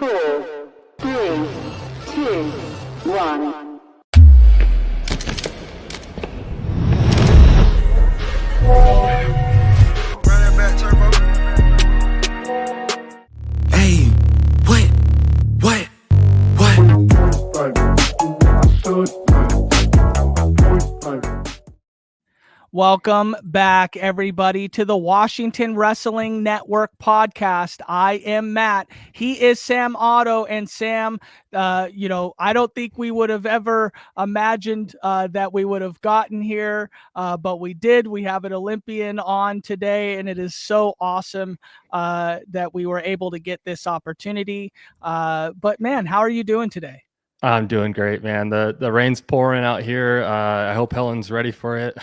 4, 3, 2, 1. Hey, what? Welcome back, everybody, to the Washington Wrestling Network podcast. I am Matt. He is Sam Otto. And Sam, I don't think we would have ever imagined that we would have gotten here, but we did. We have an Olympian on today, and it is so awesome that we were able to get this opportunity. But man, how are you doing today? I'm doing great, man. The rain's pouring out here. I hope Helen's ready for it.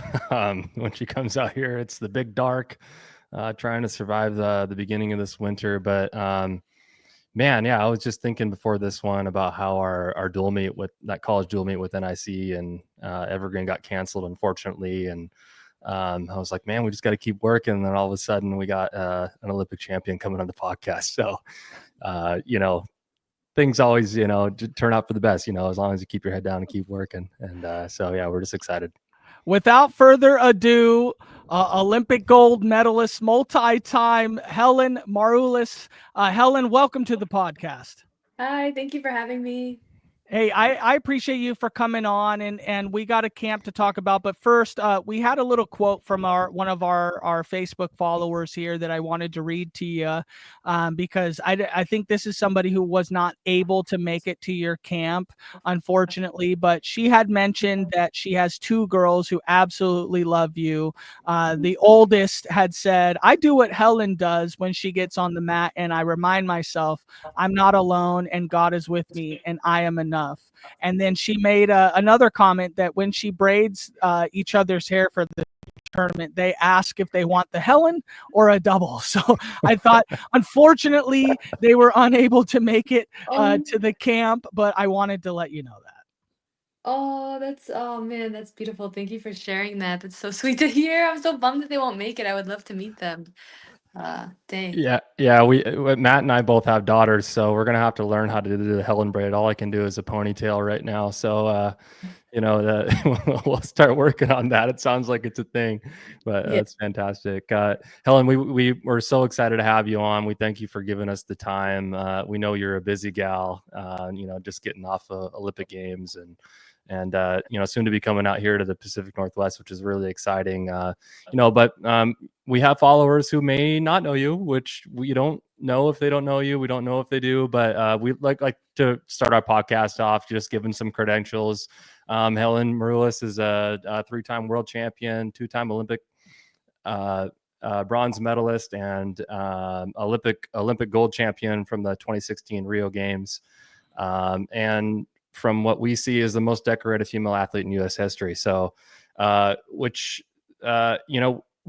When she comes out here, it's the big dark, trying to survive the beginning of this winter. But man, yeah, I was just thinking before this one about how our dual meet with that college dual meet with NIC and Evergreen got canceled, unfortunately. And I was like, man, we just got to keep working. And then all of a sudden we got an Olympic champion coming on the podcast. So, things always, turn out for the best, as long as you keep your head down and keep working. And so, yeah, we're just excited. Without further ado, Olympic gold medalist, multi-time Helen Maroulis. Helen, welcome to the podcast. Hi, thank you for having me. Hey, I appreciate you for coming on, and we got a camp to talk about. But first, we had a little quote from one of our Facebook followers here that I wanted to read to you, because I think this is somebody who was not able to make it to your camp, unfortunately. But she had mentioned that she has two girls who absolutely love you. The oldest had said, "I do what Helen does when she gets on the mat, and I remind myself I'm not alone, and God is with me, and I am enough." And then she made another comment that when she braids each other's hair for the tournament, they ask if they want the Helen or a double. So I thought, unfortunately, they were unable to make it to the camp, but I wanted to let you know that. Oh man, that's beautiful. Thank you for sharing that. That's so sweet to hear. I'm so bummed that they won't make it. I would love to meet them. Dang. Yeah. Matt and I both have daughters, so we're gonna have to learn how to do the Helen braid. All I can do is a ponytail right now. So, we'll start working on that. It sounds like it's a thing, but Yeah. that's fantastic. Helen, we're so excited to have you on. We thank you for giving us the time. We know you're a busy gal, just getting off Olympic Games and soon to be coming out here to the Pacific Northwest, which is really exciting. But we have followers who may not know you, which we don't know if they don't know you. We don't know if they do, but we like to start our podcast off just giving some credentials. Helen Maroulis is a three-time world champion, two-time Olympic bronze medalist, and Olympic gold champion from the 2016 Rio Games. And from what we see is the most decorated female athlete in U.S. history. So,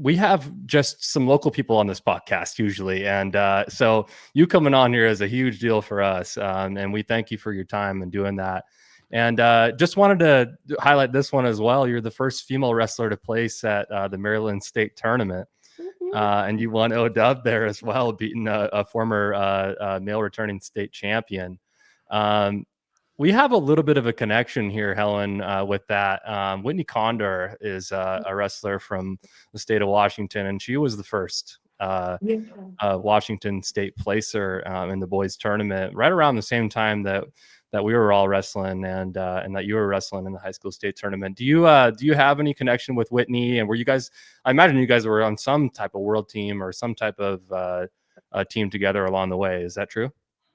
we have just some local people on this podcast usually. And so you coming on here is a huge deal for us. And we thank you for your time and doing that. And just wanted to highlight this one as well. You're the first female wrestler to place at the Maryland State Tournament. And you won OW there as well, beating a former male returning state champion. We have a little bit of a connection here, Helen, with that. Whitney Condor is a wrestler from the state of Washington, and she was the first Washington State placer in the boys tournament right around the same time that we were all wrestling and that you were wrestling in the high school state tournament. Do you have any connection with Whitney? And were you guys, I imagine you guys were on some type of world team or some type of team together along the way. Is that true?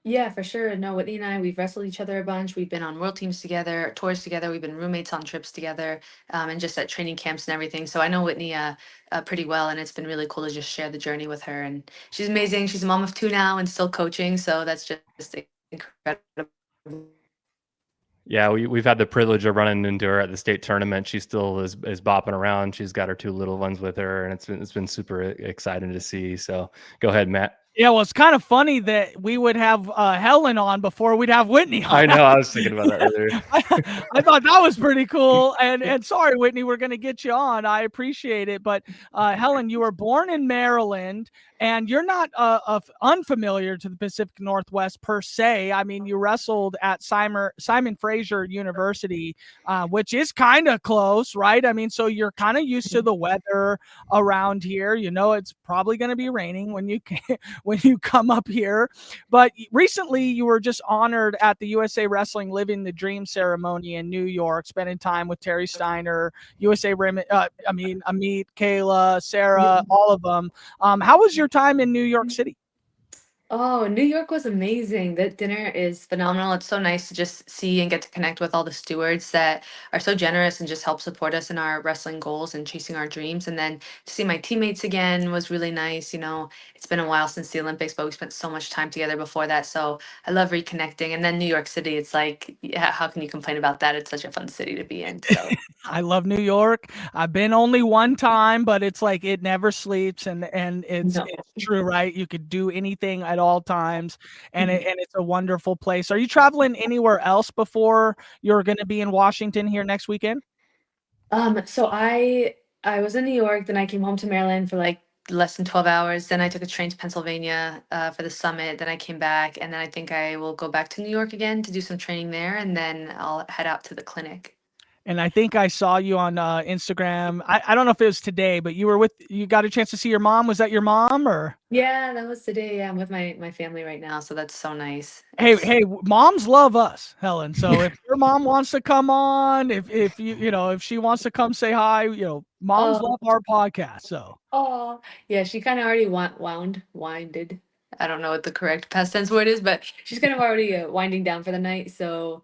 Yeah, for sure. No, Whitney and I, we've wrestled each other a bunch. We've been on world teams together, tours together. We've been roommates on trips together, and just at training camps and everything. So I know Whitney pretty well, and it's been really cool to just share the journey with her. And she's amazing. She's a mom of two now and still coaching. So that's just incredible. Yeah, we've had the privilege of running into her at the state tournament. She still is bopping around. She's got her two little ones with her, and it's been super exciting to see. So go ahead, Matt. Yeah, well, it's kind of funny that we would have Helen on before we'd have Whitney on. I know. I was thinking about that earlier. I thought that was pretty cool. And sorry, Whitney, we're going to get you on. I appreciate it. But Helen, you were born in Maryland, and you're not unfamiliar to the Pacific Northwest per se. I mean, you wrestled at Simon Fraser University, which is kind of close, right? I mean, so you're kind of used to the weather around here. You know, it's probably going to be raining when you when you come up here. But recently, you were just honored at the USA Wrestling Living the Dream ceremony in New York, spending time with Terry Steiner, Amit, Kayla, Sarah, all of them. How was your time in New York City? Oh, New York was amazing. The dinner is phenomenal. It's so nice to just see and get to connect with all the stewards that are so generous and just help support us in our wrestling goals and chasing our dreams. And then to see my teammates again was really nice. You know, it's been a while since the Olympics, but we spent so much time together before that. So I love reconnecting. And then New York City, it's like, yeah, how can you complain about that? It's such a fun city to be in. So I love New York. I've been only one time, but it's like it never sleeps, and it's no. it's true, right? You could do anything at all times, and it's a wonderful place. Are you traveling anywhere else before you're going to be in Washington here next weekend? So I was in New York, then I came home to Maryland for like less than 12 hours. Then I took a train to Pennsylvania for the summit. Then I came back, and then I think I will go back to New York again to do some training there, and then I'll head out to the clinic. And I think I saw you on Instagram. I don't know if it was today, but you got a chance to see your mom. Was that your mom or? Yeah, that was today. Yeah, I'm with my family right now, so that's so nice. Hey, It's hey, moms love us, Helen. So if your mom wants to come on, if if she wants to come say hi, moms oh love our podcast. So oh yeah, she kind of already winded. I don't know what the correct past tense word is, but she's kind of already winding down for the night. So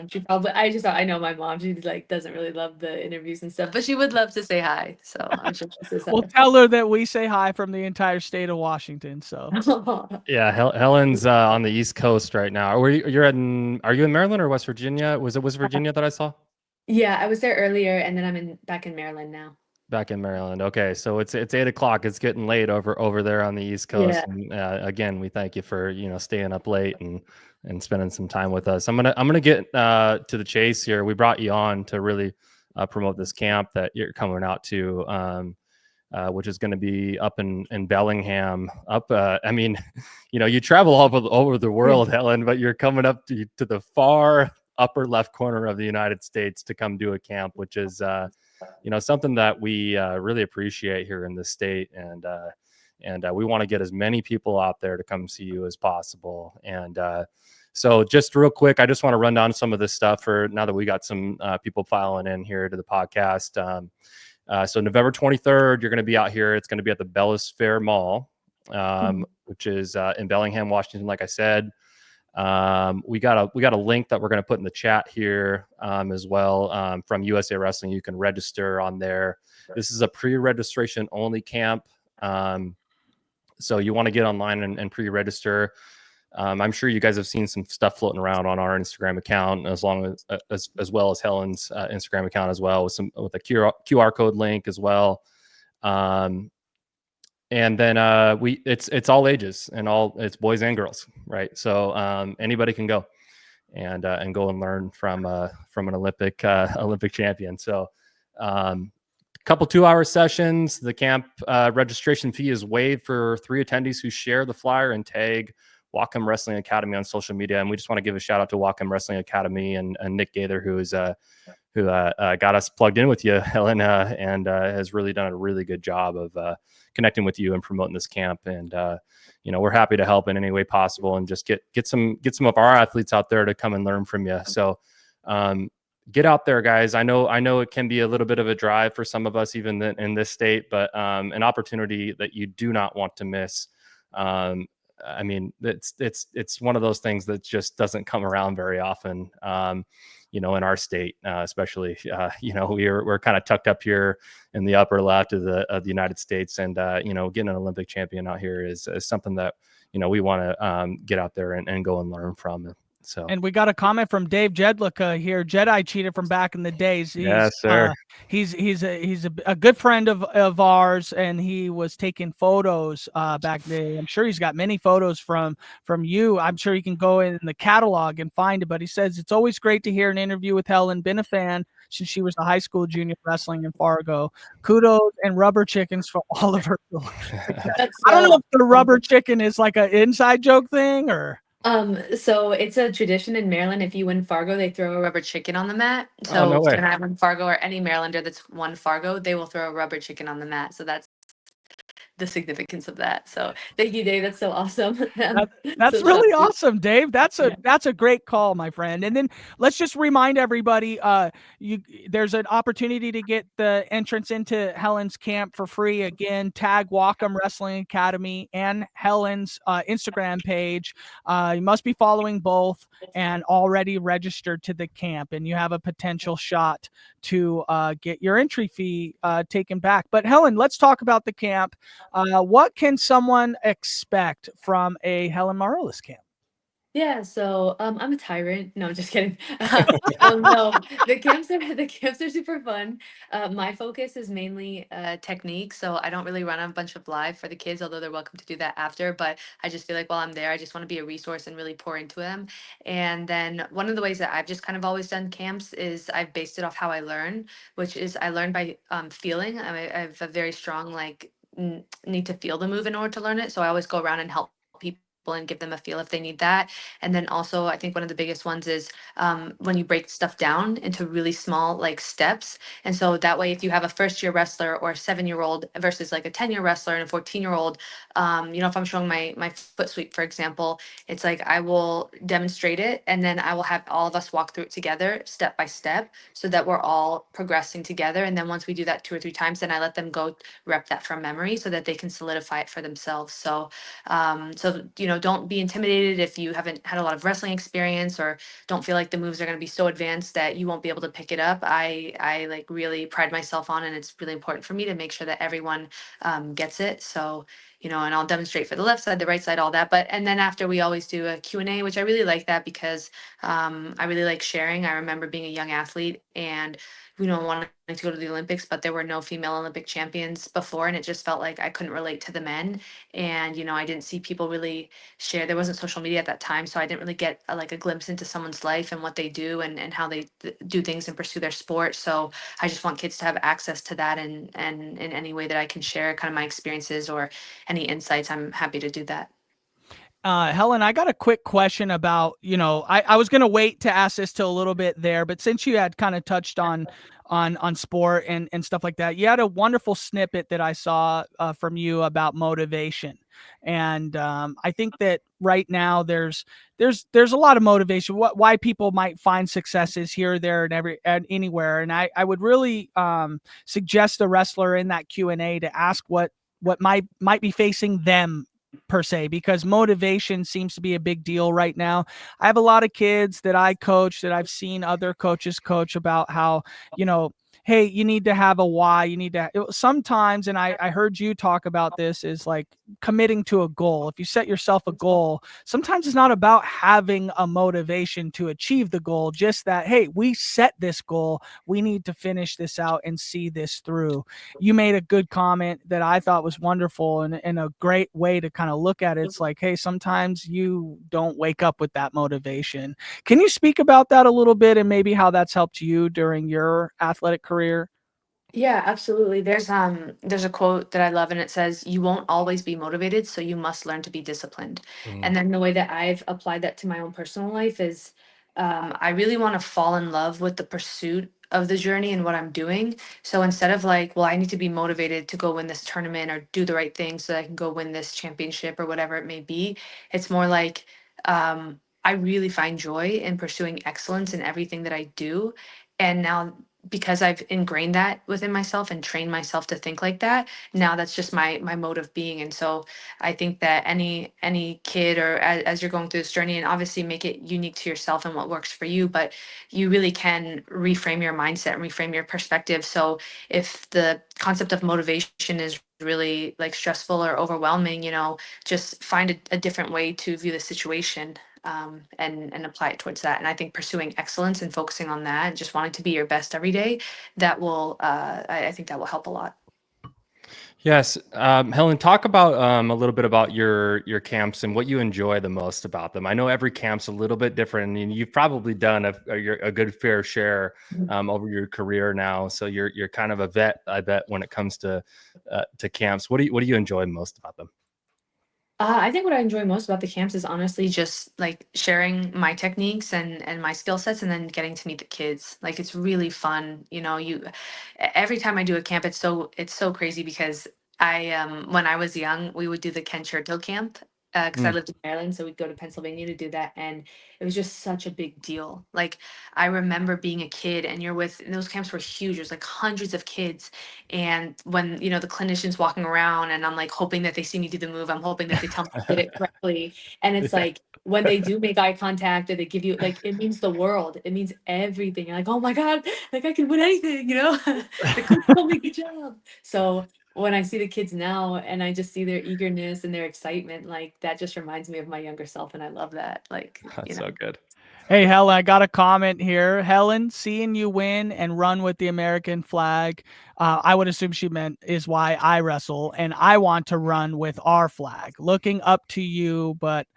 she probably I know my mom. She like doesn't really love the interviews and stuff, but she would love to say hi. So I'm sure she says we'll hi. tell her that we say hi from the entire state of Washington. So Yeah, Helen's on the East Coast right now. Are you in Maryland or West Virginia? Was it West Virginia that I saw? Yeah, I was there earlier, and then I'm in back in Maryland now. Back in Maryland. Okay, so it's 8 o'clock. It's getting late over there on the East Coast. Yeah. And again, we thank you for staying up late and spending some time with us. I'm gonna get to the chase here. We brought you on to really promote this camp that you're coming out to, which is going to be up in Bellingham. I mean, you travel all over the world, Helen, but you're coming up to the far upper left corner of the United States to come do a camp, which is something that we really appreciate here in this state, and we want to get as many people out there to come see you as possible. And so just real quick, I just want to run down some of this stuff for now that we got some people filing in here to the podcast. So November 23rd, you're going to be out here. It's going to be at the Bellis Fair Mall, which is in Bellingham, Washington. Like I said, we got a link that we're going to put in the chat here as well from USA Wrestling. You can register on there. This is a pre-registration only camp. So you want to get online and pre-register. I'm sure you guys have seen some stuff floating around on our Instagram account, as well as Helen's Instagram account as well, with a QR code link as well. And then it's all ages and it's boys and girls, right? So anybody can go and go and learn from an Olympic champion. So couple 2-hour sessions. The camp registration fee is waived for 3 attendees who share the flyer and tag Wacom Wrestling Academy on social media. And we just want to give a shout out to Wacom Wrestling Academy and Nick Gaither, who got us plugged in with you, Helen, and has really done a really good job of connecting with you and promoting this camp. And we're happy to help in any way possible and just get some of our athletes out there to come and learn from you. So get out there, guys. I know it can be a little bit of a drive for some of us, even in this state, but an opportunity that you do not want to miss. I mean, it's one of those things that just doesn't come around very often. In our state, especially, we're kind of tucked up here in the upper left of the United States, and getting an Olympic champion out here is something that we want to get out there and go and learn from. So And we got a comment from Dave Jedlicka here. Jedi cheated from back in the days. yes, sir. He's a good friend of ours, and he was taking photos back then. I'm sure he's got many photos from you. I'm sure you can go in the catalog and find it. But he says it's always great to hear an interview with Helen. Been a fan since she was a high school junior wrestling in Fargo. Kudos and rubber chickens for all of her success. That's I don't know so if the rubber chicken is like an inside joke thing or. So it's a tradition in Maryland. If you win Fargo, they throw a rubber chicken on the mat. Oh, no So way. when I win Fargo or any Marylander that's won Fargo, they will throw a rubber chicken on the mat. So that's the significance of that. So thank you, Dave. That's so awesome. That's So really shocking. awesome, Dave. That's Yeah. a great call, my friend. And then let's just remind everybody, there's an opportunity to get the entrance into Helen's camp for free. Again, tag Wacom Wrestling Academy and Helen's Instagram page. You must be following both and already registered to the camp, and you have a potential shot to get your entry fee taken back. But Helen, let's talk about the camp. What can someone expect from a Helen Maroulis camp? Yeah, so I'm a tyrant. No, I'm just kidding. No, the camps are super fun. My focus is mainly technique, so I don't really run a bunch of live for the kids, although they're welcome to do that after. But I just feel like while I'm there, I just want to be a resource and really pour into them. And then one of the ways that I've just kind of always done camps is I've based it off how I learn, which is I learn by feeling. I have a very strong like need to feel the move in order to learn it, so I always go around and help people and give them a feel if they need that. And then also, I think one of the biggest ones is when you break stuff down into really small like steps. And so that way, if you have a first year wrestler or a 7-year old versus like a 10-year wrestler and a 14-year-old, if I'm showing my foot sweep, for example, it's like I will demonstrate it and then I will have all of us walk through it together step by step so that we're all progressing together. And then once we do that 2 or 3 times, then I let them go rep that from memory so that they can solidify it for themselves. So don't be intimidated if you haven't had a lot of wrestling experience or don't feel like the moves are going to be so advanced that you won't be able to pick it up. I like really pride myself on, and it's really important for me to make sure that everyone gets it. So and I'll demonstrate for the left side, the right side, all that. But and then after we always do a Q&A, which I really like that because I really like sharing. I remember being a young athlete and wanting to go to the Olympics, but there were no female Olympic champions before, and it just felt like I couldn't relate to the men. And I didn't see people really share. There wasn't social media at that time, so I didn't really get like a glimpse into someone's life and what they do and how they do things and pursue their sport. So I just want kids to have access to that, and in any way that I can share kind of my experiences or any insights, I'm happy to do that. Helen, I got a quick question about, I was going to wait to ask this till a little bit there, but since you had kind of touched on sport and stuff like that, you had a wonderful snippet that I saw from you about motivation. And I think that right now there's a lot of motivation, why people might find successes here, there, and anywhere. And I would really suggest a wrestler in that Q&A to ask what might be facing them per se, because motivation seems to be a big deal right now. I have a lot of kids that I coach that I've seen other coaches coach about how, hey, you need to have a why. You need to sometimes, and I heard you talk about this, is like committing to a goal. If you set yourself a goal, sometimes it's not about having a motivation to achieve the goal, just that, hey, we set this goal. We need to finish this out and see this through. You made a good comment that I thought was wonderful and a great way to kind of look at it. It's like, hey, sometimes you don't wake up with that motivation. Can you speak about that a little bit and maybe how that's helped you during your athletic career? Yeah, absolutely. There's a quote that I love and it says, "You won't always be motivated, so you must learn to be disciplined." Mm. And then the way that I've applied that to my own personal life is I really want to fall in love with the pursuit of the journey and what I'm doing. So instead of like, well, I need to be motivated to go win this tournament or do the right thing so that I can go win this championship or whatever it may be, it's more like I really find joy in pursuing excellence in everything that I do. And now because I've ingrained that within myself and trained myself to think like that, now that's just my mode of being. And so I think that any kid or as you're going through this journey, and obviously make it unique to yourself and what works for you, but you really can reframe your mindset and reframe your perspective. So if the concept of motivation is really like stressful or overwhelming, just find a different way to view the situation. and apply it towards that. And I think pursuing excellence and focusing on that and just wanting to be your best every day, that will, I think that will help a lot. Yes, Helen, talk about a little bit about your camps and what you enjoy the most about them. I know every camp's a little bit different, and you've probably done a good fair share over your career now. So you're kind of a vet, I bet, when it comes to camps. What do you enjoy most about them? I think what I enjoy most about the camps is honestly just like sharing my techniques and my skill sets, and then getting to meet the kids. Like it's really fun. Every time I do a camp, it's so crazy because when I was young, we would do the Ken Churchill camp because I Mm, lived in Maryland, so we'd go to Pennsylvania to do that, and it was just such a big deal. Like I remember being a kid, and and those camps were huge. There's like hundreds of kids, and when, the clinician's walking around and I'm like hoping that they see me do the move, I'm hoping that they tell me I did it correctly. And it's yeah, like when they do make eye contact or they give you like, it means the world. It means everything. You're like, oh my God, like I can win anything. The coach told me good job. So when I see the kids now and I just see their eagerness and their excitement, like that just reminds me of my younger self. And I love that. that's so good. Hey, Helen, I got a comment here. Helen, seeing you win and run with the American flag, I would assume she meant is why I wrestle, and I want to run with our flag. Looking up to you, but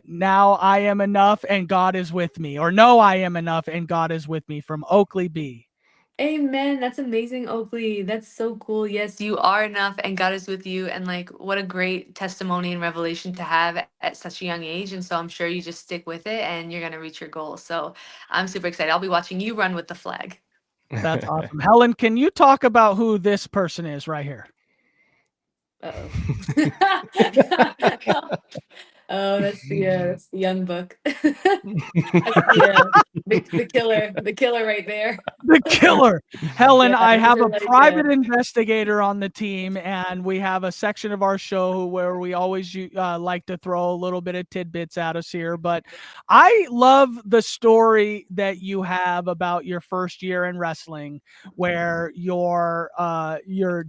now I am enough and God is with me. Or no, I am enough and God is with me, from Oakley B. Amen. That's amazing, Oakley. That's so cool. Yes, you are enough and God is with you. And like, what a great testimony and revelation to have at such a young age. And so I'm sure you just stick with it and you're going to reach your goals. So I'm super excited. I'll be watching you run with the flag. That's awesome. Helen, can you talk about who this person is right here? Uh-oh. Oh, that's the young book. That's the killer right there. The killer. Helen, Yeah, I those have are a like private investigator on the team, and we have a section of our show where we always like to throw a little bit of tidbits at us here. But I love the story that you have about your first year in wrestling, where your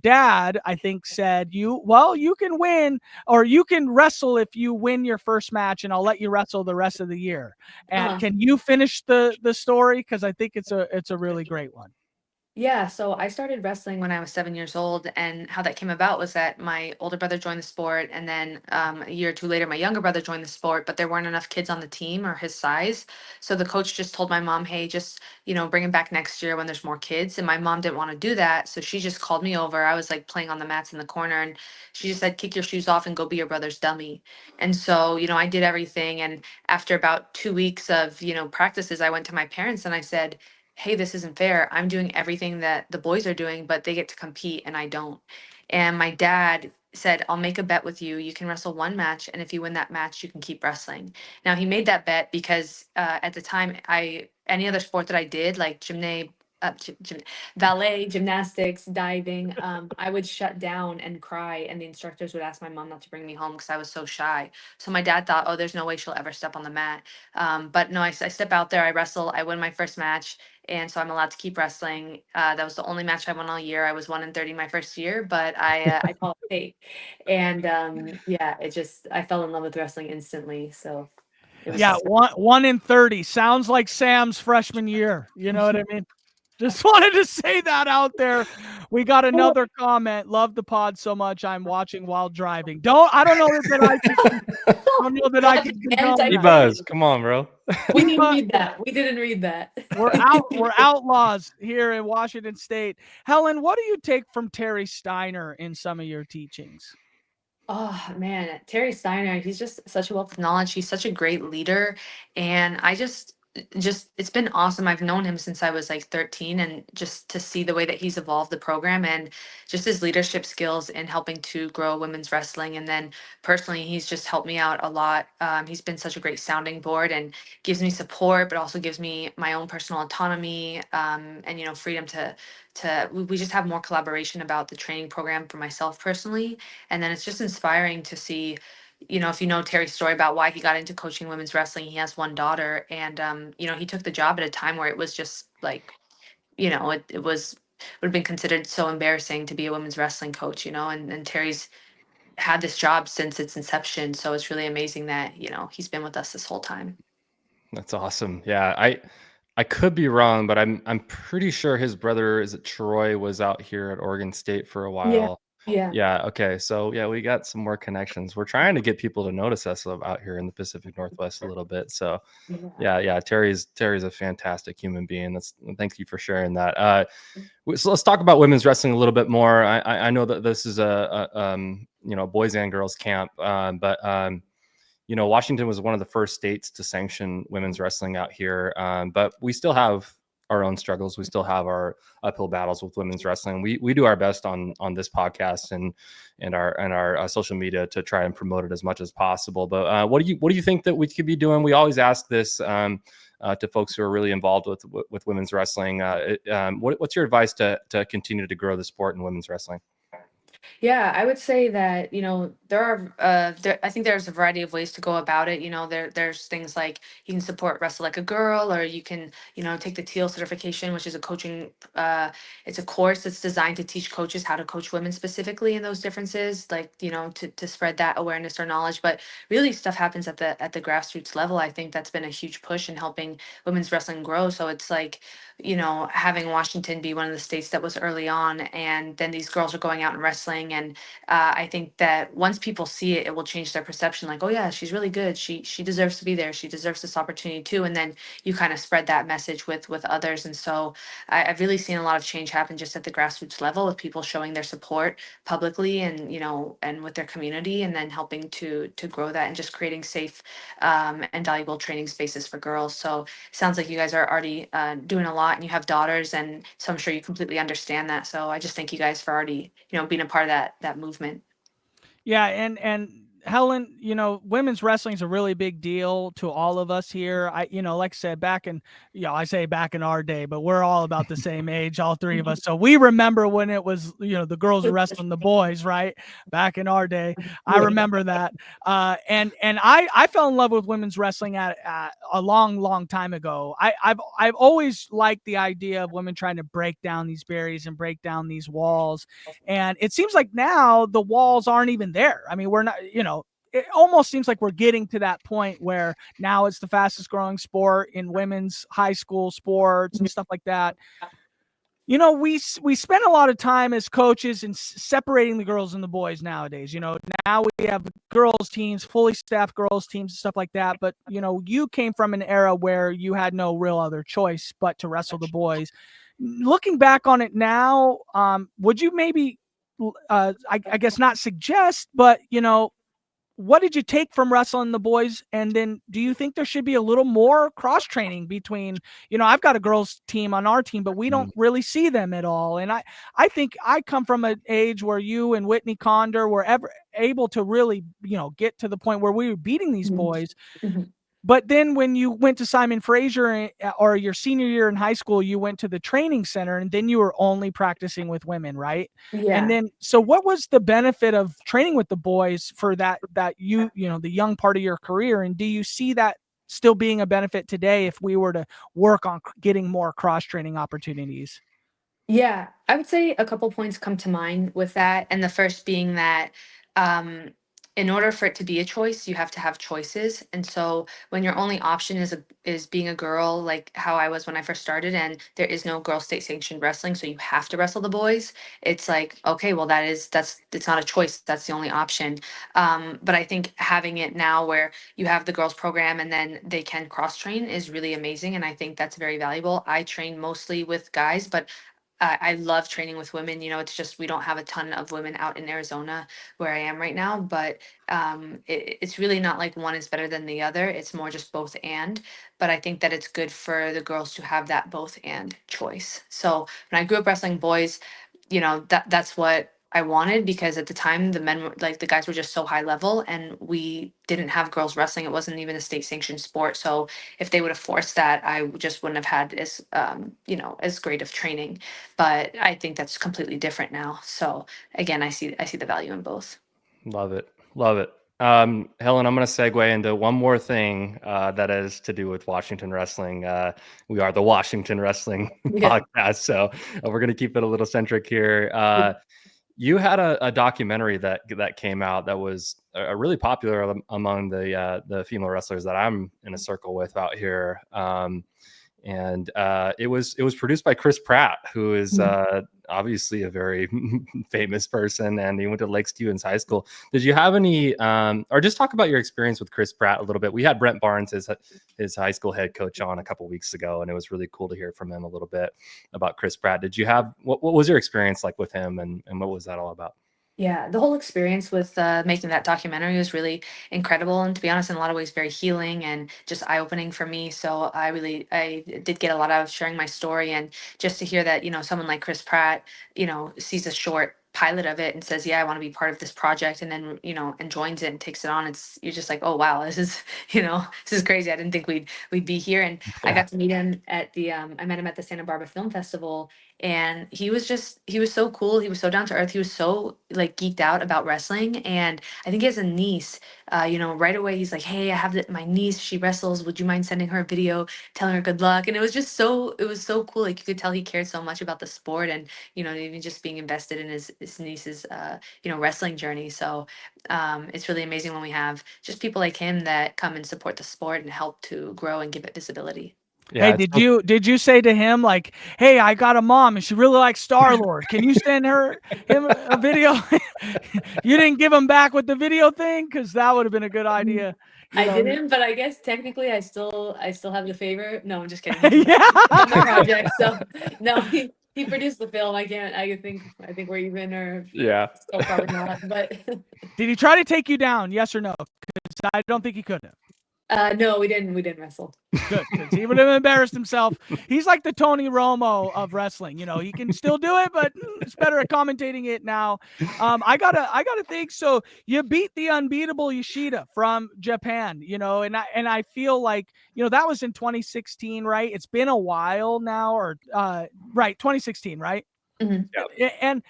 dad, I think, said you can win, or you can wrestle if you win your first match, and I'll let you wrestle the rest of the year. And uh can you finish the story? Because I think it's a really great one. Yeah, so I started wrestling when I was 7 years old, and how that came about was that my older brother joined the sport, and then a year or two later, my younger brother joined the sport, but there weren't enough kids on the team or his size. So the coach just told my mom, "Hey, just bring him back next year when there's more kids." And my mom didn't want to do that, so she just called me over. I was like playing on the mats in the corner, and she just said, "Kick your shoes off and go be your brother's dummy." And so I did everything, and after about 2 weeks of practices, I went to my parents and I said, "Hey, this isn't fair. I'm doing everything that the boys are doing, but they get to compete and I don't." And my dad said, "I'll make a bet with you. You can wrestle one match, and if you win that match, you can keep wrestling." Now, he made that bet because at the time, any other sport that I did, like ballet, gymnastics, diving, I would shut down and cry, and the instructors would ask my mom not to bring me home because I was so shy. So my dad thought, "Oh, there's no way she'll ever step on the mat." But no, I step out there, I wrestle, I win my first match, and so I'm allowed to keep wrestling. That was the only match I won all year. I was 1-30 my first year, but I call it fate. And yeah, I fell in love with wrestling instantly. So it was Yeah, just 1 in 30 sounds like Sam's freshman year. You know what I mean? Just wanted to say that out there. We got another comment. Love the pod so much. I'm watching while driving. I don't know that I don't know that I that's can condone that. Buzz, anti-pain. come on, bro. We We, didn't read that. We didn't read that. we're outlaws here in Washington State. Helen, what do you take from Terry Steiner in some of your teachings? Oh man, Terry Steiner, he's just such a wealth of knowledge. He's such a great leader. And I just it's been awesome. I've known him since I was like 13, and just to see the way that he's evolved the program and just his leadership skills in helping to grow women's wrestling. And then personally, he's just helped me out a lot. He's been such a great sounding board and gives me support, but also gives me my own personal autonomy, and freedom we just have more collaboration about the training program for myself personally. And then it's just inspiring to see, if you know Terry's story about why he got into coaching women's wrestling. He has one daughter, and he took the job at a time where it was just like, it would have been considered so embarrassing to be a women's wrestling coach, and Terry's had this job since its inception. So it's really amazing that, he's been with us this whole time. That's awesome. Yeah, I could be wrong, but I'm pretty sure his brother, is it Troy, was out here at Oregon State for a Yeah. while. Yeah. Yeah. Okay. So yeah, we got some more connections. We're trying to get people to notice us out here in the Pacific Northwest a little bit. So yeah. Terry's a fantastic human being. Thank you for sharing that. So let's talk about women's wrestling a little bit more. I know that this is a boys and girls camp, but Washington was one of the first states to sanction women's wrestling out here. But we still have our own struggles. We still have our uphill battles with women's wrestling. We do our best on this podcast and our social media to try and promote it as much as possible. But what do you think that we could be doing? We always ask this to folks who are really involved with women's wrestling. What's your advice to continue to grow the sport in women's wrestling? Yeah, I would say that, I think there's a variety of ways to go about it. There's things like you can support Wrestle Like a Girl, or you can, take the teal certification, which is a coaching, it's a course that's designed to teach coaches how to coach women specifically in those differences, like, to spread that awareness or knowledge. But really stuff happens at the grassroots level. I think that's been a huge push in helping women's wrestling grow. So it's like, having Washington be one of the states that was early on, and then these girls are going out and wrestling. And I think that once people see it, it will change their perception. Like, oh yeah, she's really good. She deserves to be there. She deserves this opportunity too. And then you kind of spread that message with others. And so I've really seen a lot of change happen just at the grassroots level, with people showing their support publicly, and and with their community, and then helping to grow that, and just creating safe and valuable training spaces for girls. So sounds like you guys are already doing a lot, and you have daughters, and so I'm sure you completely understand that. So I just thank you guys for already, being a part of that movement. Yeah, and Helen, women's wrestling is a really big deal to all of us here. Like I said, I say back in our day, but we're all about the same age, all three of us. So we remember when it was, the girls were wrestling the boys, right? Back in our day, I remember that. And I fell in love with women's wrestling at a long, long time ago. I've always liked the idea of women trying to break down these barriers and break down these walls. And it seems like now the walls aren't even there. I mean, we're not, it almost seems like we're getting to that point where now it's the fastest growing sport in women's high school sports and stuff like that. We spend a lot of time as coaches in separating the girls and the boys nowadays. Now we have girls teams, fully staffed girls teams and stuff like that. But, you came from an era where you had no real other choice but to wrestle the boys. Looking back on it now, would you maybe, I guess not suggest, but, what did you take from wrestling the boys? And then do you think there should be a little more cross training between, I've got a girls team on our team, but we don't really see them at all. And I think I come from an age where you and Whitney Condor were ever able to really, get to the point where we were beating these boys. But then when you went to Simon Fraser, or your senior year in high school, you went to the training center, and then you were only practicing with women, right? Yeah. And then, so what was the benefit of training with the boys for that the young part of your career? And do you see that still being a benefit today if we were to work on getting more cross training opportunities? Yeah, I would say a couple points come to mind with that. And the first being that um, in order for it to be a choice, you have to have choices. And so when your only option is being a girl, like how I was when I first started, and there is no girl state sanctioned wrestling, so you have to wrestle the boys. It's like, okay, well it's not a choice. That's the only option. But I think having it now where you have the girls program and then they can cross train is really amazing. And I think that's very valuable. I train mostly with guys, but I love training with women. It's just we don't have a ton of women out in Arizona where I am right now, but it's really not like one is better than the other. It's more just both and. But I think that it's good for the girls to have that both and choice. So when I grew up wrestling boys, that's what I wanted, because at the time the men were like the guys were just so high level, and we didn't have girls wrestling. It wasn't even a state sanctioned sport. So if they would have forced that, I just wouldn't have had as great of training. But I think that's completely different now. So again, I see the value in both. Love it. Love it. Helen, I'm going to segue into one more thing that is to do with Washington wrestling. We are the Washington Wrestling Yeah. podcast, so we're going to keep it a little centric here. you had a documentary that came out that was really popular among the female wrestlers that I'm in a circle with out here. And it was produced by Chris Pratt, who is obviously a very famous person, and he went to Lake Stevens High School. Did you have any, or just talk about your experience with Chris Pratt a little bit? We had Brent Barnes, his high school head coach, on a couple weeks ago, and it was really cool to hear from him a little bit about Chris Pratt. Did you have what was your experience like with him, and what was that all about? Yeah, the whole experience with making that documentary was really incredible, and to be honest, in a lot of ways, very healing and just eye-opening for me. So I did get a lot out of sharing my story, and just to hear that, someone like Chris Pratt, sees a short pilot of it and says, "Yeah, I want to be part of this project," and then and joins it and takes it on. You're just like, "Oh wow, this is this is crazy. I didn't think we'd be here." And I got to meet him at the I met him at the Santa Barbara Film Festival, and he was so cool. He was so down to earth. He was so like geeked out about wrestling, and I think he has a niece. Right away he's like, "Hey, I have my niece, she wrestles, would you mind sending her a video telling her good luck?" And it was so cool. Like, you could tell he cared so much about the sport, and even just being invested in his niece's wrestling journey. So it's really amazing when we have just people like him that come and support the sport and help to grow and give it visibility. Hey, did you say to him like, "Hey, I got a mom and she really likes Star-Lord. Can you send him a video?" You didn't give him back with the video thing, because that would have been a good idea. I didn't, but I guess technically I still have the favor. No, I'm just kidding. Yeah. On the project. So no, he produced the film. I think we're even, or Yeah. still probably not. But Did he try to take you down? Yes or no? Because I don't think he could have. no, we didn't wrestle. Good, because he would have embarrassed himself. He's like the Tony Romo of wrestling. He can still do it, but it's better at commentating it now. I gotta think. So you beat the unbeatable Yoshida from Japan. And I feel like that was in 2016, right? It's been a while now, or right, 2016, right? Mm-hmm. Yeah. And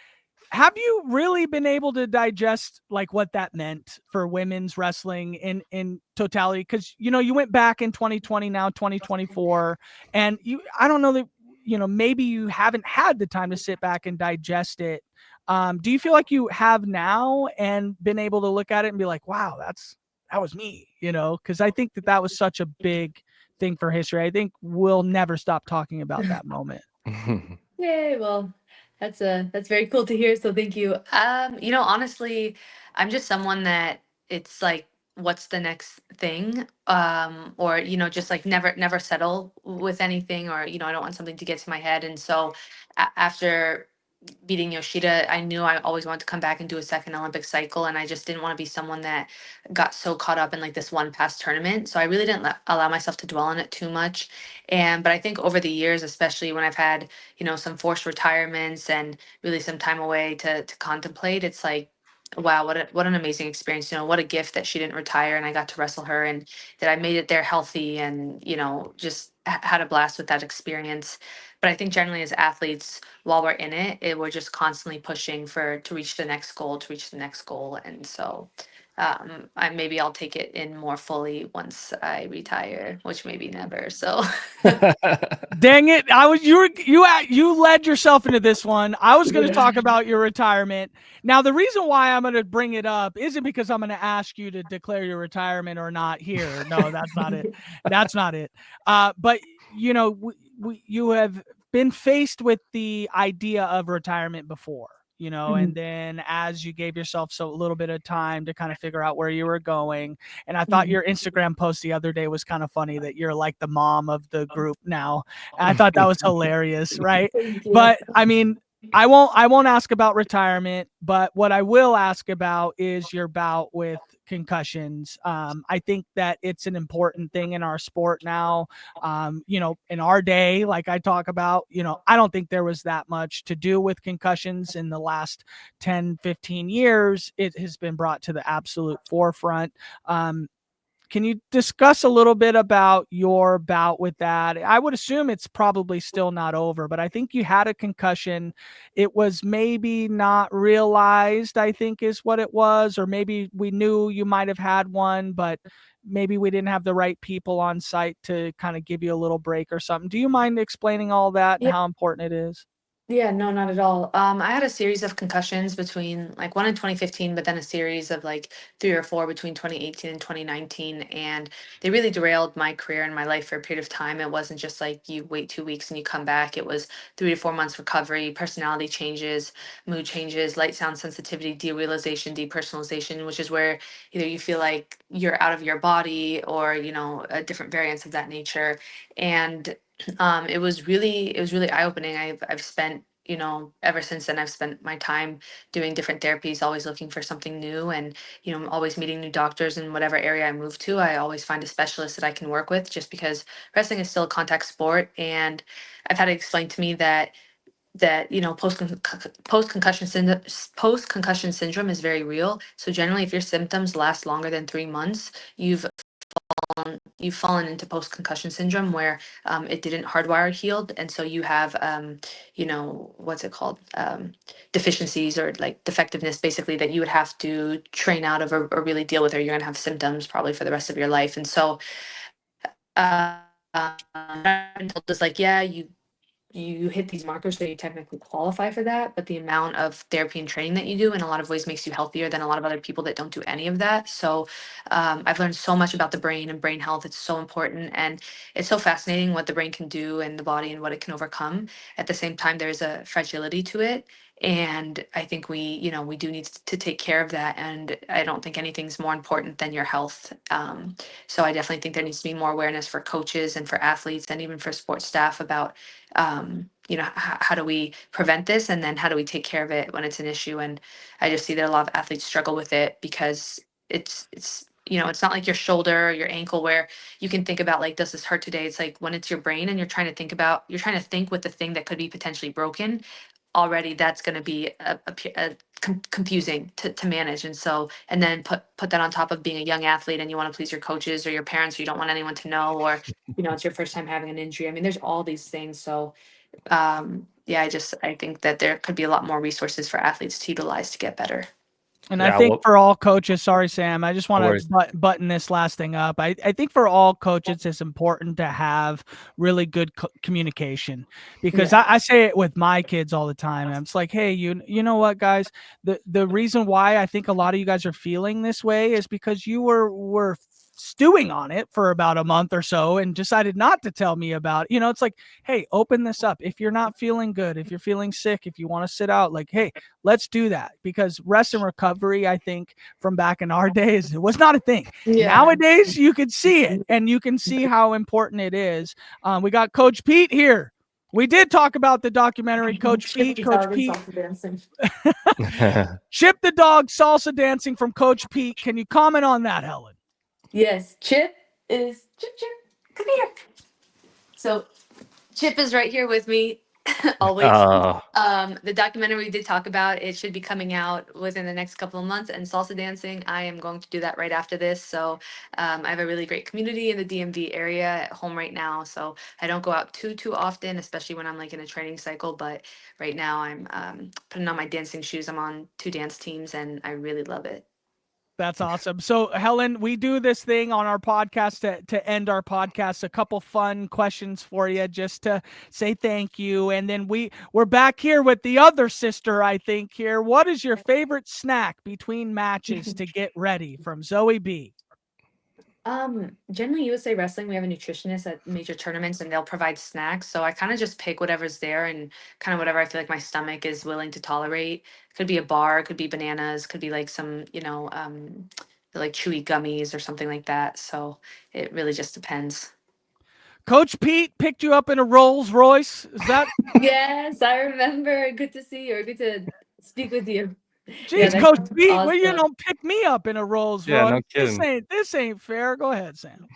have you really been able to digest like what that meant for women's wrestling in totality? Because you went back in 2020, now 2024, and I don't know that maybe you haven't had the time to sit back and digest it. Do you feel like you have now and been able to look at it and be like, wow, that was me? Because I think that was such a big thing for history. I think we'll never stop talking about that moment. Yay! Well, that's very cool to hear. So thank you. Honestly, I'm just someone that it's like, what's the next thing? Or just like never settle with anything, or I don't want something to get to my head. And so after beating Yoshida, I knew I always wanted to come back and do a second Olympic cycle, and I just didn't want to be someone that got so caught up in like this one past tournament. So I really didn't allow myself to dwell on it too much. But I think over the years, especially when I've had some forced retirements and really some time away to contemplate, it's like, wow, what an amazing experience. What a gift that she didn't retire and I got to wrestle her, and that I made it there healthy, and just had a blast with that experience. But I think generally as athletes, while we're in it, we're just constantly pushing to reach the next goal, and so maybe I'll take it in more fully once I retire, which maybe never. So Dang it! You led yourself into this one. I was going to talk about your retirement. Now, the reason why I'm going to bring it up isn't because I'm going to ask you to declare your retirement or not here. No, that's not it. That's not it. But you have been faced with the idea of retirement before. And then as you gave yourself a little bit of time to kind of figure out where you were going. And I thought your Instagram post the other day was kind of funny, that you're like the mom of the group now. And I thought that was hilarious, right? But I mean, I won't ask about retirement, but what I will ask about is your bout with concussions. I think that it's an important thing in our sport now. In our day, like I talk about, I don't think there was that much to do with concussions in the last 10, 15 years. It has been brought to the absolute forefront. Can you discuss a little bit about your bout with that? I would assume it's probably still not over, but I think you had a concussion. It was maybe not realized, I think is what it was, or maybe we knew you might have had one, but maybe we didn't have the right people on site to kind of give you a little break or something. Do you mind explaining all that and how important it is? Yeah, no, not at all. I had a series of concussions between like one in 2015, but then a series of like three or four between 2018 and 2019. And they really derailed my career and my life for a period of time. It wasn't just like you wait 2 weeks and you come back. It was 3 to 4 months recovery, personality changes, mood changes, light sound sensitivity, derealization, depersonalization, which is where either you feel like you're out of your body or, a different variants of that nature. And it was really eye-opening. I've spent, ever since then I've spent my time doing different therapies, always looking for something new, and always meeting new doctors in whatever area I move to. I always find a specialist that I can work with, just because wrestling is still a contact sport. And I've had it explained to me that post concussion syndrome is very real. So generally, if your symptoms last longer than 3 months, you've fallen into post concussion syndrome, where it didn't hardwire healed, and so you have what's it called, deficiencies or like defectiveness, basically, that you would have to train out of, or really deal with, or you're going to have symptoms probably for the rest of your life. And so uh, I've been told is like, yeah, you hit these markers, so you technically qualify for that. But the amount of therapy and training that you do in a lot of ways makes you healthier than a lot of other people that don't do any of that. So I've learned so much about the brain and brain health. It's so important, and it's so fascinating what the brain can do and the body and what it can overcome. At the same time, there's a fragility to it. And I think we do need to take care of that. And I don't think anything's more important than your health. So I definitely think there needs to be more awareness for coaches and for athletes and even for sports staff about how do we prevent this, and then how do we take care of it when it's an issue. And I just see that a lot of athletes struggle with it, because it's not like your shoulder or your ankle, where you can think about like, does this hurt today? It's like when it's your brain and you're trying to think with the thing that could be potentially broken already. That's going to be confusing to manage. And so, and then put that on top of being a young athlete, and you want to please your coaches or your parents, or you don't want anyone to know, or it's your first time having an injury. I mean, there's all these things. So yeah, I think that there could be a lot more resources for athletes to utilize to get better. And I Yeah, think well, for all coaches, sorry, Sam, I just no want worries. to button this last thing up. I think for all coaches, it's important to have really good communication, because Yeah. I say it with my kids all the time. I'm just like, hey, you know what, guys, the reason why I think a lot of you guys are feeling this way is because you were stewing on it for about a month or so and decided not to tell me about it. It's like, hey, open this up. If you're not feeling good, if you're feeling sick, if you want to sit out, like, hey, let's do that. Because rest and recovery, I think, from back in our days, it was not a thing. Yeah. Nowadays, you can see it, and you can see how important it is. We got Coach Pete here. We did talk about the documentary Coach Pete. Coach Pete, Chip the Dog salsa dancing from Coach Pete. Can you comment on that, Helen? Yes, Chip. Come here. So Chip is right here with me always. Oh, The documentary we did talk about, it should be coming out within the next couple of months. And salsa dancing, I am going to do that right after this. So I have a really great community in the DMV area at home right now. So I don't go out too often, especially when I'm like in a training cycle. But right now I'm putting on my dancing shoes. I'm on 2 dance teams, and I really love it. That's awesome. So, Helen, we do this thing on our podcast to end our podcast. A couple fun questions for you, just to say thank you, and then we're back here with the other sister. I think here. What is your favorite snack between matches to get ready from Zoe B? Generally USA Wrestling, we have a nutritionist at major tournaments, and they'll provide snacks. So I kind of just pick whatever's there, and kind of whatever I feel like my stomach is willing to tolerate. Could be a bar, could be bananas, could be like some, like chewy gummies or something like that. So it really just depends. Coach Pete picked you up in a Rolls Royce. Is that? Yes, I remember. Good to see you, or good to speak with you. Yeah, Geez, that's Coach Pete, well, you awesome. don't pick me up in a Rolls yeah, Royce. no This kidding. ain't fair. Go ahead, Sam.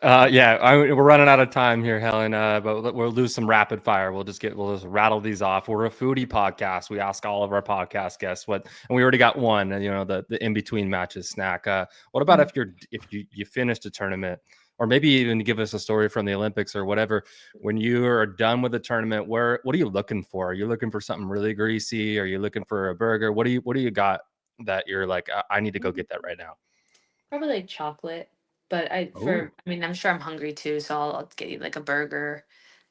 We're running out of time here, Helen. But we'll lose some rapid fire. We'll just rattle these off. We're a foodie podcast. We ask all of our podcast guests and we already got one. The in between matches snack. What about if you finished a tournament, or maybe even give us a story from the Olympics or whatever? When you are done with the tournament, what are you looking for? Are you looking for something really greasy? Are you looking for a burger? What do you got that you're like, I need to go get that right now? Probably like chocolate, but Oh, I mean, I'm sure I'm hungry too, so I'll get you like a burger.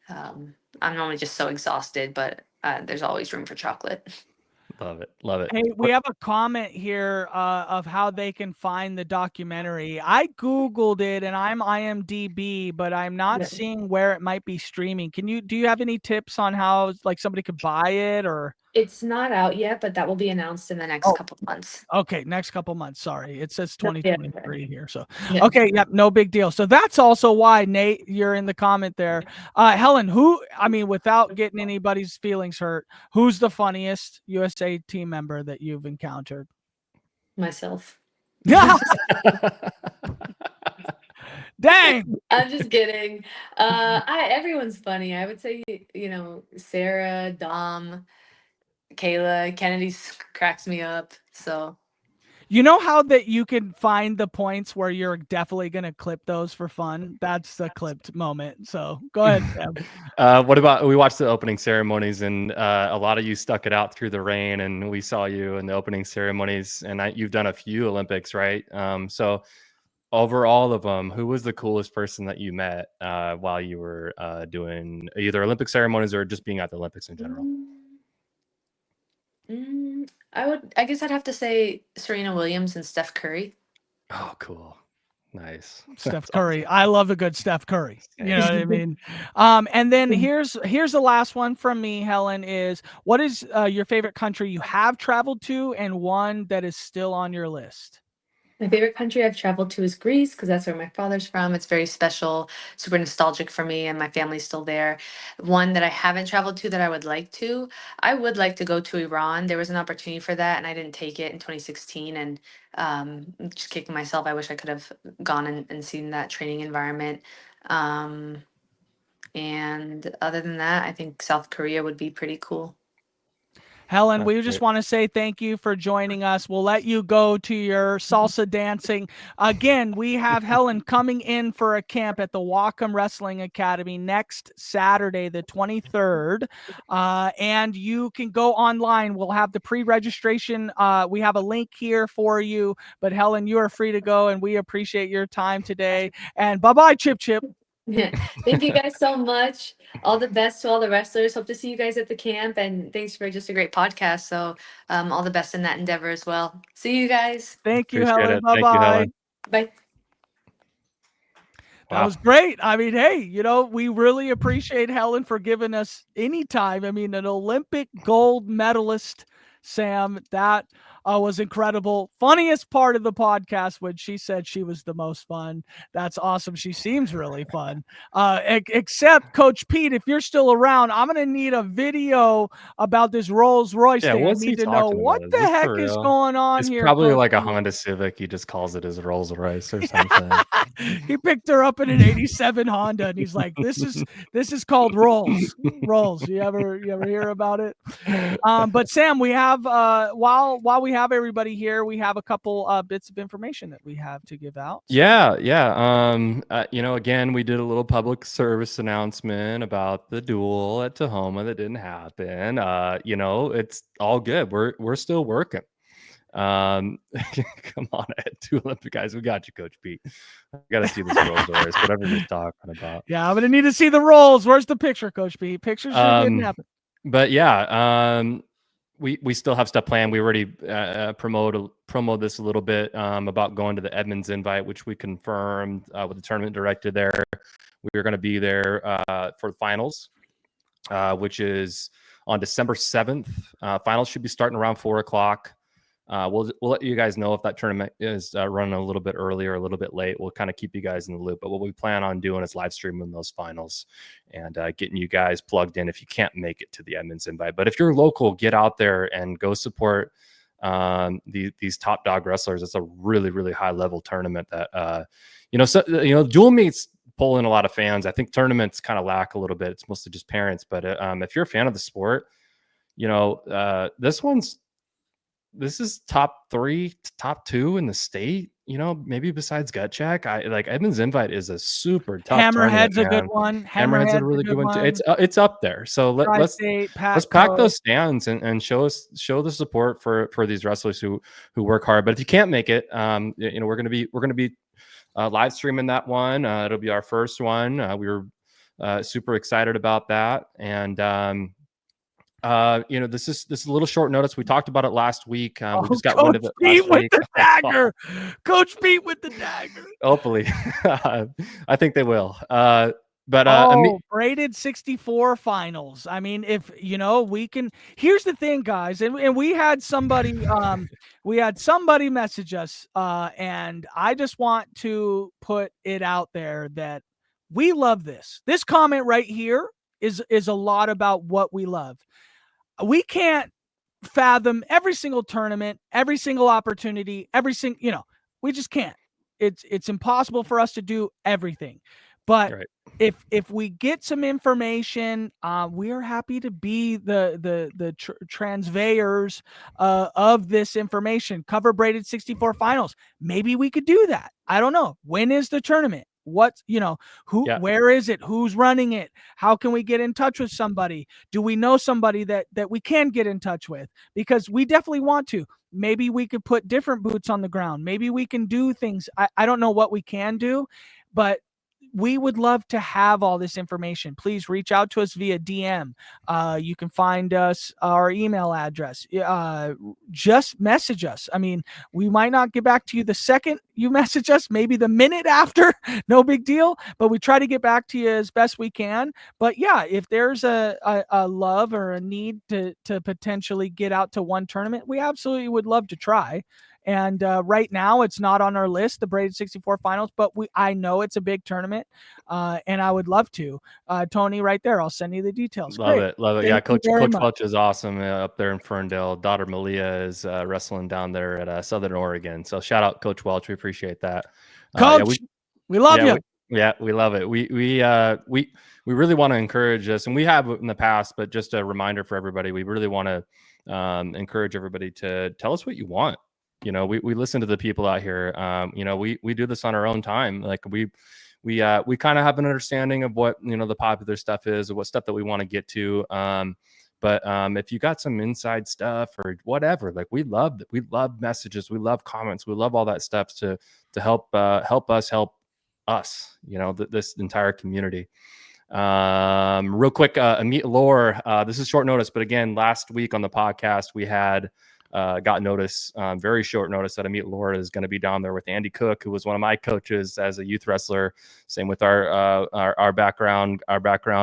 I'm normally just so exhausted, but there's always room for chocolate. Love it. Love it. Hey, we have a comment here of how they can find the documentary. I Googled it and I'm IMDb, but I'm not Yeah. seeing where it might be streaming. Do you have any tips on how like somebody could buy it or? It's not out yet, but that will be announced in the next Oh, couple of months. okay, next couple months. Sorry, it says Yeah. 2023 here. So, Yeah. okay, yep, no big deal. So that's also why Nate, you're in the comment there. Helen, without getting anybody's feelings hurt, who's the funniest USA team member that you've encountered? Myself. Yeah. Dang. I'm just kidding. Everyone's funny. I would say, Sarah, Dom, Kayla, Kennedy's cracks me up. So You know how that you can find the points where you're definitely going to clip those for fun? That's the clipped moment. So go ahead, Sam. What about, we watched the opening ceremonies and a lot of you stuck it out through the rain, and we saw you in the opening ceremonies, and you've done a few Olympics, right? So over all of them, who was the coolest person that you met while you were doing either Olympic ceremonies or just being at the Olympics in general? I guess I'd have to say Serena Williams and Steph Curry. Oh, cool. Nice. Steph Curry. Awesome. I love a good Steph Curry. You know what I mean? And then here's the last one from me, Helen, is what is your favorite country you have traveled to and one that is still on your list? My favorite country I've traveled to is Greece because that's where my father's from. It's very special, super nostalgic for me, and my family's still there. One that I haven't traveled to that I would like to go to Iran. There was an opportunity for that, and I didn't take it in 2016. And I'm just kicking myself. I wish I could have gone and seen that training environment. And other than that, I think South Korea would be pretty cool. Helen, we just want to say thank you for joining us. We'll let you go to your salsa dancing. Again, we have Helen coming in for a camp at the Wacom Wrestling Academy next Saturday, the 23rd. And you can go online. We'll have the pre-registration. We have a link here for you. But Helen, you are free to go, and we appreciate your time today. And bye-bye, Chip Chip. Yeah. Thank you guys so much. All the best to all the wrestlers. Hope to see you guys at the camp, and thanks for just a great podcast. So all the best in that endeavor as well. See you guys. Thank you, Appreciate Helen. it. Bye-bye. Thank you, Helen. Bye. That was great. I mean, hey, we really appreciate Helen for giving us any time. I mean, an Olympic gold medalist, Sam, that was incredible. Funniest part of the podcast when she said she was the most fun. That's awesome. She seems really fun. Except Coach Pete, if you're still around, I'm going to need a video about this Rolls Royce thing. I need to know what the heck is going on it's here. It's probably Coach like a Pete. Honda Civic. He just calls it his Rolls Royce or something. He picked her up in an 87 Honda, and he's like, this is called Rolls. You ever hear about it? But Sam, we have while we have everybody here, we have a couple bits of information that we have to give out. So. Yeah. Again, we did a little public service announcement about the duel at Tahoma that didn't happen. It's all good. We're still working. Come on, two Olympic guys. We got you, Coach Pete. I gotta see this Rolls Royce, whatever you're talking about. Yeah, I'm gonna need to see the rolls. Where's the picture, Coach Pete? Pictures didn't happen. But yeah, we still have stuff planned. We already promote this a little bit about going to the Edmonds invite, which we confirmed with the tournament director there. We are going to be there for the finals, which is on December 7th. Finals should be starting around 4:00. We'll let you guys know if that tournament is running a little bit early or a little bit late. We'll kind of keep you guys in the loop. But what we plan on doing is live streaming those finals and getting you guys plugged in if you can't make it to the Edmonds invite. But if you're local, get out there and go support these top dog wrestlers. It's a really, really high level tournament that dual meets pull in a lot of fans. I think tournaments kind of lack a little bit. It's mostly just parents. But if you're a fan of the sport, this is top 3, top 2 in the state, maybe besides Gut Check. Edmonds Invite is a super tough Hammerhead's tournament, a good one. Hammerhead's a really good one too. It's up there. So let's pack those stands and show the support for these wrestlers who work hard. But if you can't make it, we're gonna be live streaming that one. It'll be our first one. We were super excited about that, and This is a little short notice. We talked about it last week. We just got Coach wind of it Pete last with week. the dagger. Coach Pete with the dagger. Hopefully, I think they will. Braided 64 finals. I mean, if we can. Here's the thing, guys, and we had somebody message us, and I just want to put it out there that we love this. This comment right here is a lot about what we love. We can't fathom every single tournament, every single opportunity, we just can't. It's impossible for us to do everything. But Right. if we get some information, we are happy to be the transveyors of this information. Cover braided 64 finals. Maybe we could do that. I don't know. When is the tournament? What's where is it? Who's running it? How can we get in touch with somebody? Do we know somebody that we can get in touch with? Because we definitely want to. Maybe we could put different boots on the ground. Maybe we can do things. I don't know what we can do, but we would love to have all this information. Please reach out to us via DM. You can find us, our email address. Just message us. I mean, we might not get back to you the second you message us, maybe the minute after, no big deal, but we try to get back to you as best we can. But yeah, if there's a love or a need to potentially get out to one tournament, we absolutely would love to try. And right now, it's not on our list, the braided 64 finals, but I know it's a big tournament, and I would love to. Tony, right there, I'll send you the details. Love Great. it. Love it. Thank Yeah, you Coach very much. Welch is awesome up there in Ferndale. Daughter Malia is wrestling down there at Southern Oregon. So shout out Coach Welch. We appreciate that. Coach, we love you. We love it. We really want to encourage this, and we have in the past, but just a reminder for everybody, we really want to encourage everybody to tell us what you want. We listen to the people out here. We do this on our own time. Like we kind of have an understanding of what the popular stuff is, or what stuff that we want to get to. But if you got some inside stuff or whatever, like we love messages, we love comments, we love all that stuff to help us help us. This entire community. Real quick, Amit Lore. This is short notice, but again, last week on the podcast we had. Got notice, very short notice, that Amit Lore is going to be down there with Andy Cook, who was one of my coaches as a youth wrestler. Same with our background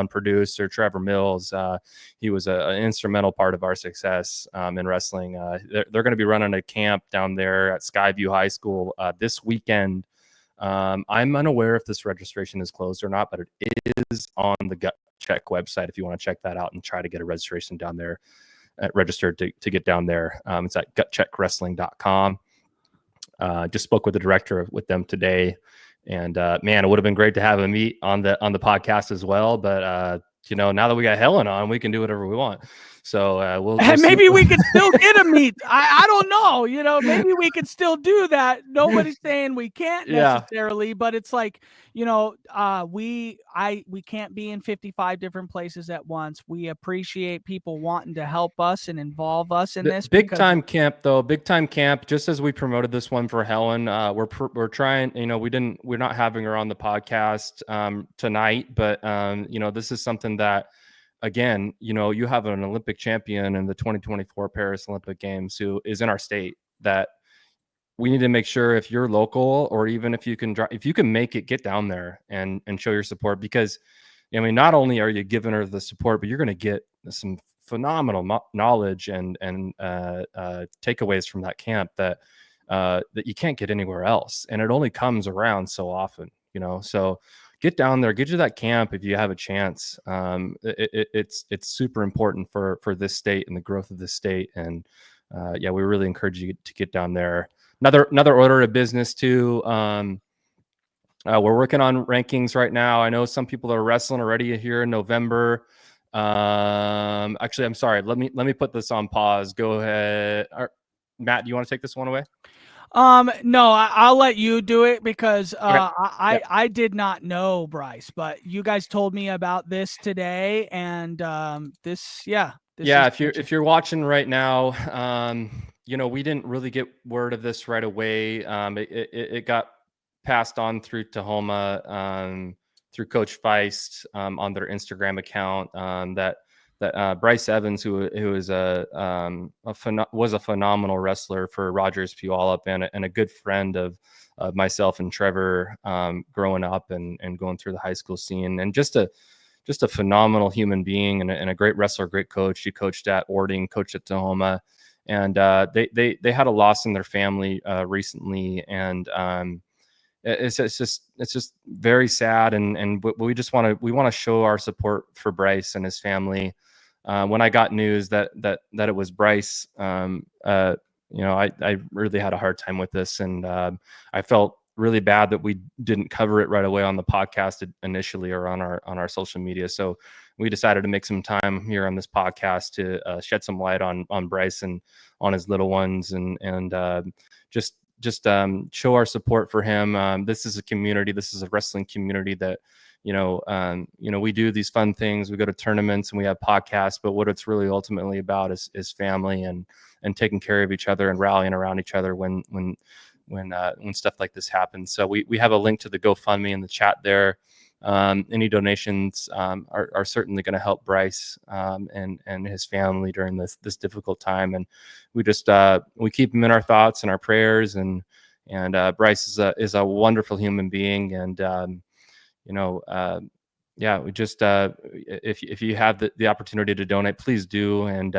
producer, Trevor Mills. He was an instrumental part of our success in wrestling. They're going to be running a camp down there at Skyview High School this weekend. I'm unaware if this registration is closed or not, but it is on the Gut Check website if you want to check that out and try to get a registration down there. Registered to get down there. It's at gutcheckwrestling.com. Just spoke with the director with them today, and man, it would have been great to have him meet on the podcast as well. But now that we got Helen on, we can do whatever we want. So we'll maybe we could still get a meet. I don't know. Maybe we could still do that. Nobody's saying we can't necessarily, but it's like, we can't be in 55 different places at once. We appreciate people wanting to help us and involve us in this. Big time camp. Just as we promoted this one for Helen, we're trying. We're not having her on the podcast tonight, but this is something that. Again, you have an Olympic champion in the 2024 Paris Olympic Games who is in our state, that we need to make sure, if you're local, or even if you can make it, get down there and show your support, because not only are you giving her the support, but you're going to get some phenomenal knowledge and takeaways from that camp that you can't get anywhere else. And it only comes around so often, so get down there, get to that camp if you have a chance. It's super important for this state and the growth of this state. And we really encourage you to get down there. Another order of business too. We're working on rankings right now. I know some people are wrestling already here in November. Actually, I'm sorry. Let me put this on pause. Go ahead. Matt, do you want to take this one away? No, I'll let you do it, because Okay. I did not know, Bryce, but you guys told me about this today, and if you're watching right now, we didn't really get word of this right away. It got passed on through Tahoma, through Coach Feist, on their Instagram account, that that Bryce Evans, who is was a phenomenal wrestler for Rogers Puyallup and a good friend of myself and Trevor growing up and going through the high school scene, and just a phenomenal human being and a great wrestler, great coach. He coached at Ording, coached at Tahoma, and they had a loss in their family recently, and it's just very sad, and we want to show our support for Bryce and his family. When I got news that it was Bryce, I really had a hard time with this, and I felt really bad that we didn't cover it right away on the podcast initially or on our social media. So we decided to make some time here on this podcast to shed some light on Bryce and on his little ones, and just show our support for him. This is a community. This is a wrestling community that, we do these fun things. We go to tournaments and we have podcasts, but what it's really ultimately about is family and taking care of each other and rallying around each other when stuff like this happens. So we have a link to the GoFundMe in the chat there. Any donations are certainly going to help Bryce and his family during this difficult time. And we just we keep him in our thoughts and our prayers. And Bryce is a wonderful human being. And we just if you have the opportunity to donate, please do. And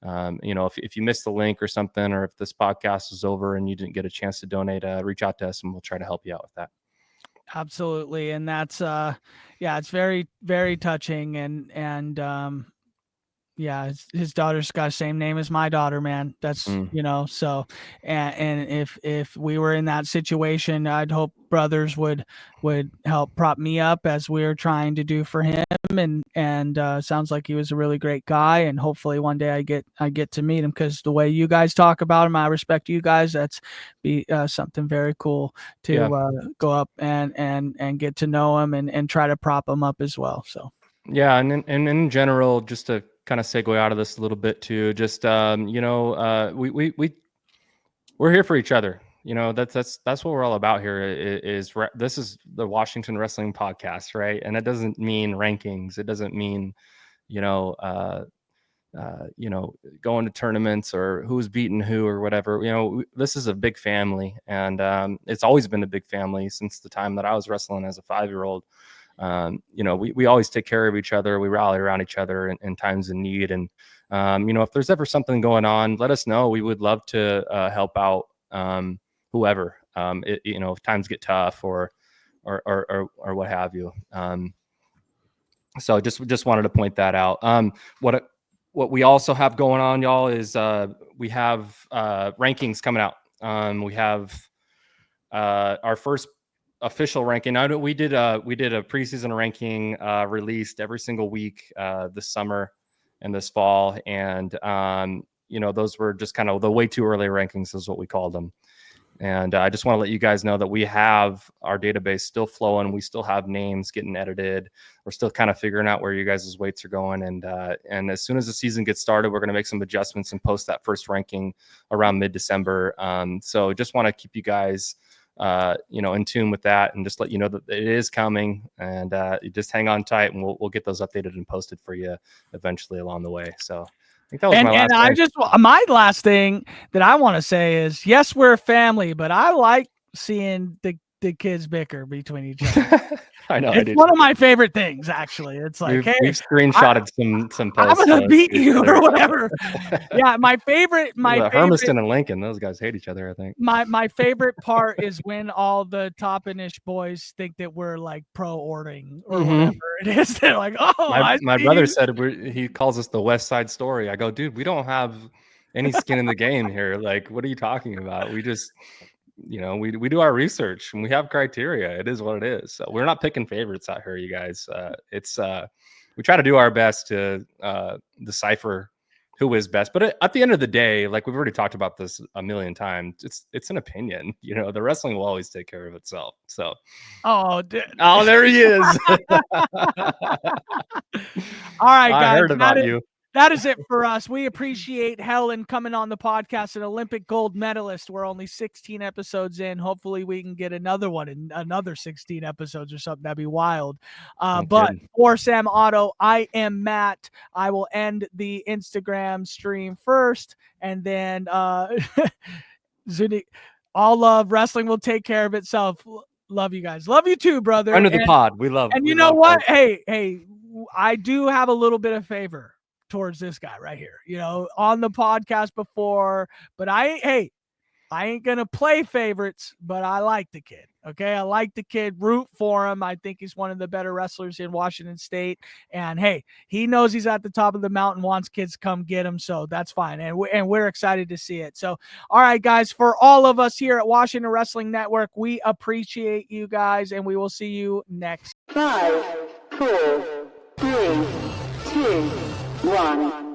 if you missed the link or something, or if this podcast is over and you didn't get a chance to donate, reach out to us and we'll try to help you out with that. Absolutely. And that's, it's very, very touching. And his daughter's got the same name as my daughter, man. That's, so, and if we were in that situation, I'd hope brothers would help prop me up as we're trying to do for him. And sounds like he was a really great guy. And hopefully one day I get to meet him, because the way you guys talk about him, I respect you guys. That's something very cool to go up and get to know him and try to prop him up as well. So. Yeah. And in general, just to kind of segue out of this a little bit too, just, we're here for each other. That's what we're all about here. This is the Washington Wrestling Podcast, right? And it doesn't mean rankings. It doesn't mean, going to tournaments or who's beaten who or whatever. This is a big family, and it's always been a big family since the time that I was wrestling as a 5-year-old. We always take care of each other. We rally around each other in times of need. And, if there's ever something going on, let us know. We would love to help out whoever, if times get tough or what have you. So just wanted to point that out. What we also have going on, y'all, is we have rankings coming out. We have our first official ranking. Now we did a preseason ranking released every single week this summer and this fall, and those were just kind of the way too early rankings is what we called them. And I just want to let you guys know that we have our database still flowing. We still have names getting edited. We're still kind of figuring out where you guys' weights are going. And as soon as the season gets started, we're going to make some adjustments and post that first ranking around mid-December. So just want to keep you guys in tune with that, and just let you know that it is coming, and you just hang on tight, and we'll get those updated and posted for you eventually along the way. So I think that was my last thing that I want to say is, yes, we're a family, but I like seeing the kids bicker between each other. I know. It's one of my favorite things, actually. It's like, we've screenshotted some posts. I'm gonna beat you or whatever. Yeah, my favorite. Hermiston and Lincoln, those guys hate each other, I think. My favorite part is when all the Toppenish boys think that we're like pro Ording or whatever it is. They're like, oh, my brother said he calls us the West Side Story. I go, dude, we don't have any skin in the game here. Like, what are you talking about? We just, we do our research and we have criteria. It is what it is. So we're not picking favorites out here, you guys. We try to do our best to decipher who is best. But at the end of the day, like we've already talked about this a million times, it's an opinion. The wrestling will always take care of itself. So, there he is. All right, guys. I heard about you. that is it for us. We appreciate Helen coming on the podcast, an Olympic gold medalist. We're only 16 episodes in. Hopefully we can get another one in another 16 episodes or something. That'd be wild. But kidding. for Sam Otto, I am Matt. I will end the Instagram stream first, and then Zuni, all love. Wrestling will take care of itself. Love you guys. Love you too, brother. Friend of the pod. We love. And we you know love what? both. Hey, I do have a little bit of favor towards this guy right here, on the podcast before, but I ain't going to play favorites, but I like the kid. Okay. I like the kid, root for him. I think he's one of the better wrestlers in Washington State. And hey, he knows he's at the top of the mountain, wants kids to come get him. So that's fine. And we're excited to see it. So, all right, guys, for all of us here at Washington Wrestling Network, we appreciate you guys, and we will see you next. 5, 4, 3, 2, 1.